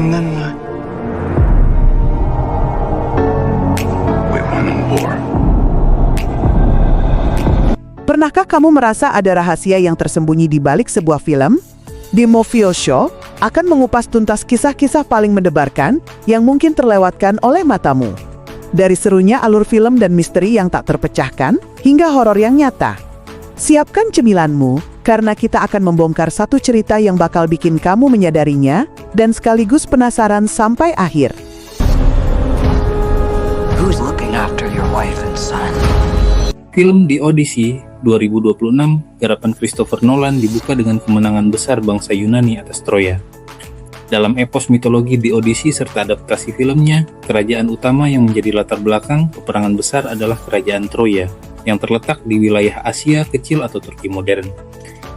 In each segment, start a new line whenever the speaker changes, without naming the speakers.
And then we won the war.
Pernahkah kamu merasa ada rahasia yang tersembunyi di balik sebuah film? The Movie Show akan mengupas tuntas kisah-kisah paling mendebarkan yang mungkin terlewatkan oleh matamu. Dari serunya alur film dan misteri yang tak terpecahkan, hingga horor yang nyata. Siapkan cemilanmu, karena kita akan membongkar satu cerita yang bakal bikin kamu menyadarinya, dan sekaligus penasaran sampai akhir.
Who's looking after your wife and son?
Film The Odyssey 2026 garapan Christopher Nolan dibuka dengan kemenangan besar bangsa Yunani atas Troya. Dalam epos mitologi The Odyssey serta adaptasi filmnya, kerajaan utama yang menjadi latar belakang peperangan besar adalah kerajaan Troya, yang terletak di wilayah Asia kecil atau Turki modern.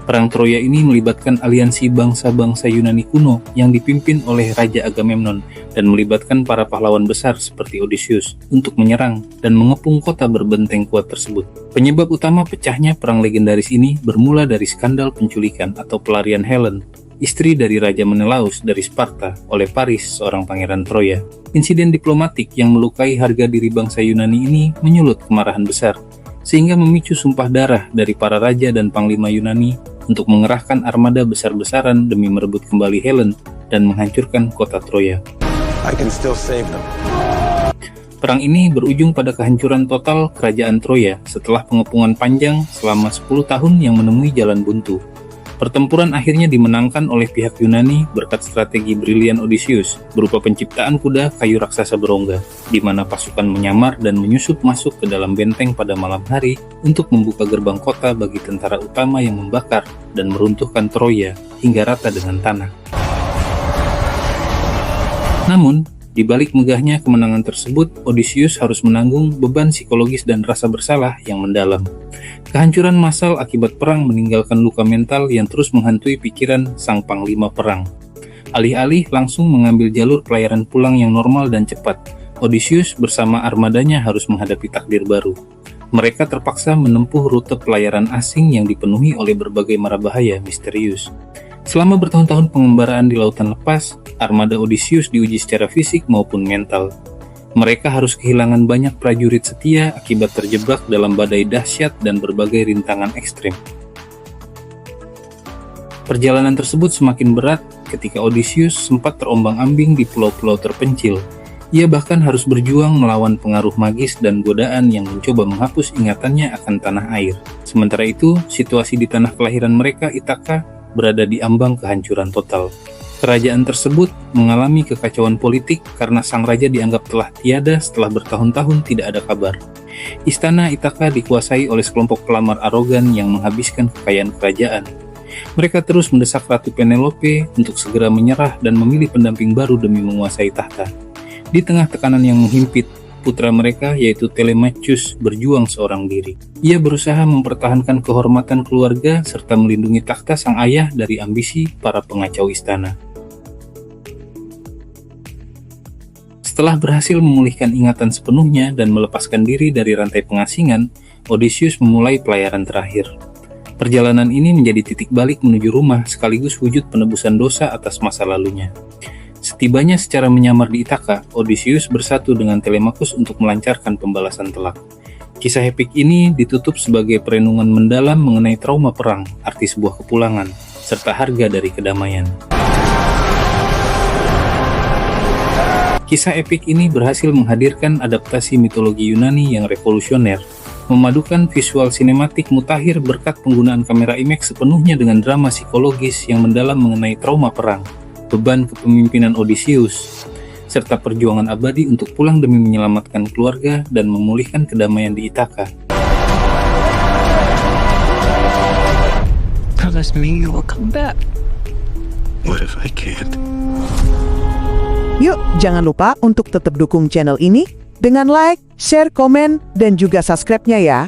Perang Troya ini melibatkan aliansi bangsa-bangsa Yunani kuno yang dipimpin oleh Raja Agamemnon dan melibatkan para pahlawan besar seperti Odysseus untuk menyerang dan mengepung kota berbenteng kuat tersebut. Penyebab utama pecahnya perang legendaris ini bermula dari skandal penculikan atau pelarian Helen, istri dari Raja Menelaus dari Sparta, oleh Paris, seorang pangeran Troya. Insiden diplomatik yang melukai harga diri bangsa Yunani ini menyulut kemarahan besar, sehingga memicu sumpah darah dari para raja dan panglima Yunani untuk mengerahkan armada besar-besaran demi merebut kembali Helen dan menghancurkan kota Troya.
I can still save them.
Perang ini berujung pada kehancuran total kerajaan Troya setelah pengepungan panjang selama 10 tahun yang menemui jalan buntu. Pertempuran akhirnya dimenangkan oleh pihak Yunani berkat strategi brilian Odysseus berupa penciptaan kuda kayu raksasa berongga, di mana pasukan menyamar dan menyusup masuk ke dalam benteng pada malam hari untuk membuka gerbang kota bagi tentara utama yang membakar dan meruntuhkan Troya hingga rata dengan tanah. Namun, di balik megahnya kemenangan tersebut, Odysseus harus menanggung beban psikologis dan rasa bersalah yang mendalam. Kehancuran massal akibat perang meninggalkan luka mental yang terus menghantui pikiran sang panglima perang. Alih-alih langsung mengambil jalur pelayaran pulang yang normal dan cepat, Odysseus bersama armadanya harus menghadapi takdir baru. Mereka terpaksa menempuh rute pelayaran asing yang dipenuhi oleh berbagai mara bahaya misterius. Selama bertahun-tahun pengembaraan di lautan lepas, armada Odysseus diuji secara fisik maupun mental. Mereka harus kehilangan banyak prajurit setia akibat terjebak dalam badai dahsyat dan berbagai rintangan ekstrim. Perjalanan tersebut semakin berat ketika Odysseus sempat terombang-ambing di pulau-pulau terpencil. Ia bahkan harus berjuang melawan pengaruh magis dan godaan yang mencoba menghapus ingatannya akan tanah air. Sementara itu, situasi di tanah kelahiran mereka, Ithaka, berada di ambang kehancuran total. Kerajaan tersebut mengalami kekacauan politik karena sang raja dianggap telah tiada setelah bertahun-tahun tidak ada kabar. Istana Ithaka dikuasai oleh sekelompok pelamar arogan yang menghabiskan kekayaan kerajaan. Mereka terus mendesak Ratu Penelope untuk segera menyerah dan memilih pendamping baru demi menguasai tahta. Di tengah tekanan yang menghimpit, putra mereka yaitu Telemachus berjuang seorang diri. Ia berusaha mempertahankan kehormatan keluarga serta melindungi takhta sang ayah dari ambisi para pengacau istana. Setelah berhasil memulihkan ingatan sepenuhnya dan melepaskan diri dari rantai pengasingan, Odysseus memulai pelayaran terakhir. Perjalanan ini menjadi titik balik menuju rumah sekaligus wujud penebusan dosa atas masa lalunya. Setibanya secara menyamar di Ithaka, Odysseus bersatu dengan Telemachus untuk melancarkan pembalasan telak. Kisah epik ini ditutup sebagai perenungan mendalam mengenai trauma perang, arti sebuah kepulangan, serta harga dari kedamaian. Kisah epik ini berhasil menghadirkan adaptasi mitologi Yunani yang revolusioner, memadukan visual sinematik mutakhir berkat penggunaan kamera IMAX sepenuhnya dengan drama psikologis yang mendalam mengenai trauma perang, beban kepemimpinan Odysseus, serta perjuangan abadi untuk pulang demi menyelamatkan keluarga dan memulihkan kedamaian di Ithaka.
Promise me you will come back.
What if I can't?
Yuk, jangan lupa untuk tetap dukung channel ini dengan like, share, komen, dan juga subscribe-nya ya.